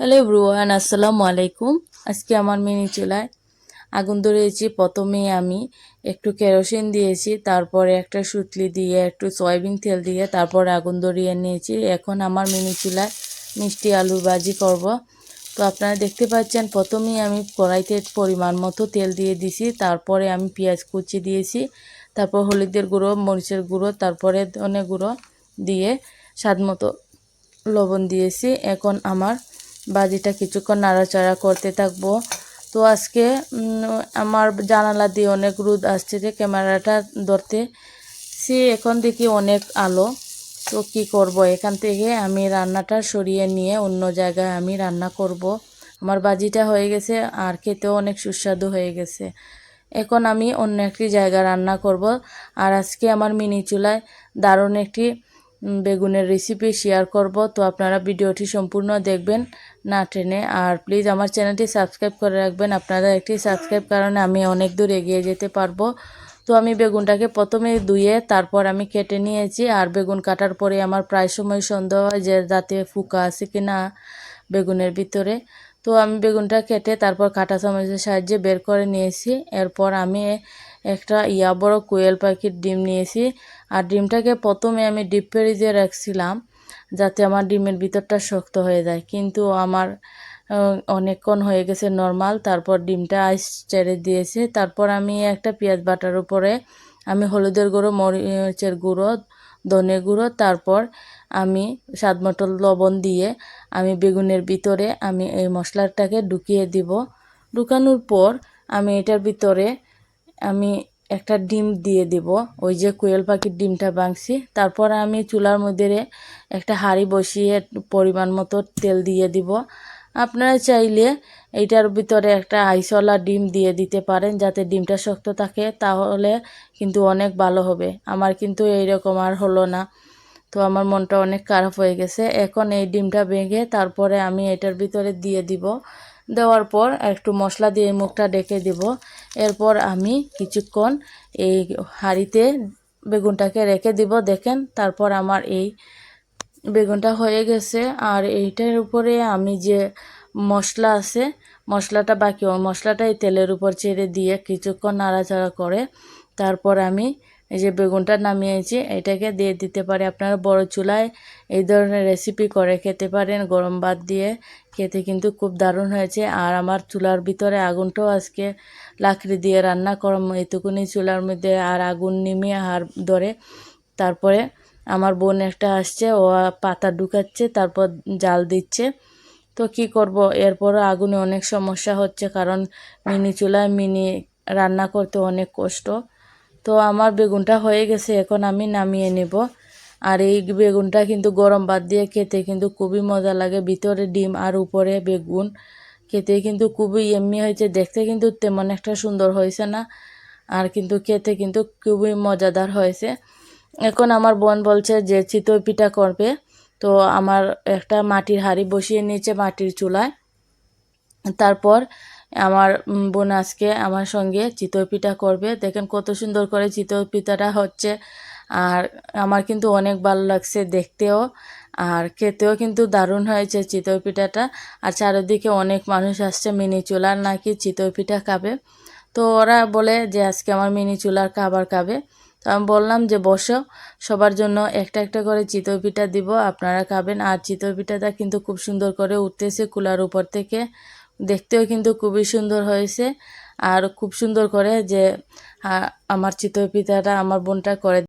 Hello everyone, আসসালামু আলাইকুম। আজকে আমার মিনি চুলায় আগুন ধরিয়েছি। প্রথমেই আমি একটু কেরোসিন দিয়েছি, তারপরে একটা সুতলি দিয়ে একটু সয়াবিন তেল দিয়ে তারপরে আগুন ধরিয়ে নিয়েছি। এখন আমার মিনি চুলায় মিষ্টি আলুর ভাজি করব। তো আপনারা দেখতে পাচ্ছেন, প্রথমেই আমি কড়াইতে পরিমাণ মতো তেল দিয়ে দিছি, তারপরে আমি পেঁয়াজ কুচি দিয়েছি, তারপর হলুদের গুঁড়ো, মরিচের গুঁড়ো, তারপরে ধনে গুঁড়ো দিয়ে স্বাদ মতো লবণ দিয়েছি। এখন আমার ভাজিটা কিছুক্ষণ নাড়াচাড়া করতে থাকবো। তো আজকে আমার জানালা দিয়ে অনেক রোদ আসছে, যে ক্যামেরাটা ধরতে এখন দেখি অনেক আলো। তো কি করব, এখান থেকে আমি রান্নাটা সরিয়ে নিয়ে অন্য জায়গায় আমি রান্না করব। আমার ভাজিটা হয়ে গেছে আর খেতেও অনেক সুস্বাদু হয়ে গেছে। এখন আমি অন্য একটি জায়গায় রান্না করব। আর আজকে আমার মিনি চুলায় দারুণ একটি বেগুনের রেসিপি শেয়ার করব। তো আপনারা ভিডিওটি সম্পূর্ণ দেখবেন না টেনে। আর প্লিজ আমার চ্যানেলটি সাবস্ক্রাইব করে রাখবেন। আপনারা একটি সাবস্ক্রাইব কারণে আমি অনেক দূর এগিয়ে যেতে পারবো। তো আমি বেগুনটাকে প্রথমে ধুয়ে তারপর আমি কেটে নিয়েছি। আর বেগুন কাটার পরে আমার প্রায় সময় সন্দেহ হয় যে যাতে ফুকা আছে কি না বেগুনের ভিতরে। তো আমি বেগুনটা কেটে তারপর কাঁটা চামচের সাহায্যে বের করে নিয়েছি। এরপর আমি একটা বড় কোয়েল পাখির ডিম নিয়েছি। আর ডিমটাকে প্রথমে আমি ডিপ ফ্রিজে রাখছিলাম যাতে আমার ডিমের ভিতরটা শক্ত হয়ে যায়, কিন্তু আমার অনেকক্ষণ হয়ে গেছে নর্মাল। তারপর ডিমটা আইস ছেড়ে দিয়েছে। তারপর আমি একটা পেঁয়াজ বাটার উপরে আমি হলুদের গুঁড়ো, মরিচের গুঁড়ো, ধনে গুঁড়ো, তারপর আমি স্বাদ মতো লবণ দিয়ে আমি বেগুনের ভিতরে আমি এই মশলাটাকে ঢুকিয়ে দিব। ঢুকানোর পর আমি এটার ভিতরে আমি একটা ডিম দিয়ে দিব, ওই যে কোয়েল পাখির ডিমটা ভাঙছি। তারপর আমি চুলার মধ্যে একটা হাঁড়ি বসিয়ে পরিমাণ মতো তেল দিয়ে দিব। আপনারা চাইলে এইটার ভিতরে একটা আইসওয়ালা ডিম দিয়ে দিতে পারেন, যাতে ডিমটা শক্ত থাকে, তাহলে কিন্তু অনেক ভালো হবে। আমার কিন্তু এইরকম আর হলো না। তো আমার মনটা অনেক খারাপ হয়ে গেছে। এখন এই ডিমটা ভেঙে তারপরে আমি এটার ভিতরে দিয়ে দিব। দেওয়ার পর একটু মশলা দিয়ে মুখটা ডেকে দিব। এরপর আমি কিছুক্ষণ এই হাঁড়িতে বেগুনটাকে রেখে দিব। দেখেন, তারপর আমার এই বেগুনটা হয়ে গেছে। আর এইটার উপরে আমি যে মশলা আছে, মশলাটা বাকি, ওই মশলাটা এই তেলের উপর ছেড়ে দিয়ে কিছুক্ষণ নাড়াচাড়া করে তারপর আমি এই যে বেগুনটা নামিয়েছি এটাকে দিয়ে দিতে পারি। আপনারা বড় চুলায় এই ধরনের রেসিপি করে খেতে পারেন, গরম ভাত দিয়ে খেতে কিন্তু খুব দারুণ হয়েছে। আর আমার চুলার ভিতরে আগুনটাও আজকে লাকড়ি দিয়ে রান্না করম, এটুকুনি চুলার মধ্যে। আর আগুন নিমিয়ে আর ধরে তারপরে আমার বোন একটা আসছে, ও পাতা ঢুকাচ্ছে, তারপর জাল দিচ্ছে। তো কি করব, এরপরও আগুনে অনেক সমস্যা হচ্ছে, কারণ মিনি চুলায় রান্না করতে অনেক কষ্ট। তো আমার বেগুনটা হয়ে গেছে, এখন আমি নামিয়ে নেব। আর এই বেগুনটা কিন্তু গরম ভাত দিয়ে খেতে কিন্তু খুবই মজা লাগে। ভিতরে ডিম আর উপরে বেগুন, খেতে কিন্তু খুবই এমনি হয়েছে। দেখতে কিন্তু তেমন একটা সুন্দর হয়েছে না, আর কিন্তু খেতে কিন্তু খুবই মজাদার হয়েছে। এখন আমার বোন বলছে যে চিতই পিঠা করবে। তো আমার একটা মাটির হাঁড়ি বসিয়ে নিয়েছে মাটির চুলায়। তারপর আমার বোন আজকে আমার সঙ্গে চিতই পিঠা করবে। দেখেন কত সুন্দর করে চিতই পিঠাটা হচ্ছে। আর আমার কিন্তু অনেক ভালো লাগছে দেখতেও, আর খেতেও কিন্তু দারুণ হয়েছে চিতই পিঠাটা। আর চারিদিকে অনেক মানুষ আসছে মিনি চুলার নাকি চিতই পিঠা খাবে। তো ওরা বলে যে আজকে আমার মিনি চুলার খাবার খাবে। তো আমি বললাম যে বসো, সবার জন্য একটা একটা করে চিতই পিঠা দিব, আপনারা খাবেন। আর চিতই পিঠাটা কিন্তু খুব সুন্দর করে উঠতেছে কুলার উপর থেকে, দেখতেও কিন্তু খুবই সুন্দর হয়েছে। আর খুব সুন্দর করে যে আমার চিতই পিঠাটা আমার বোনটা করে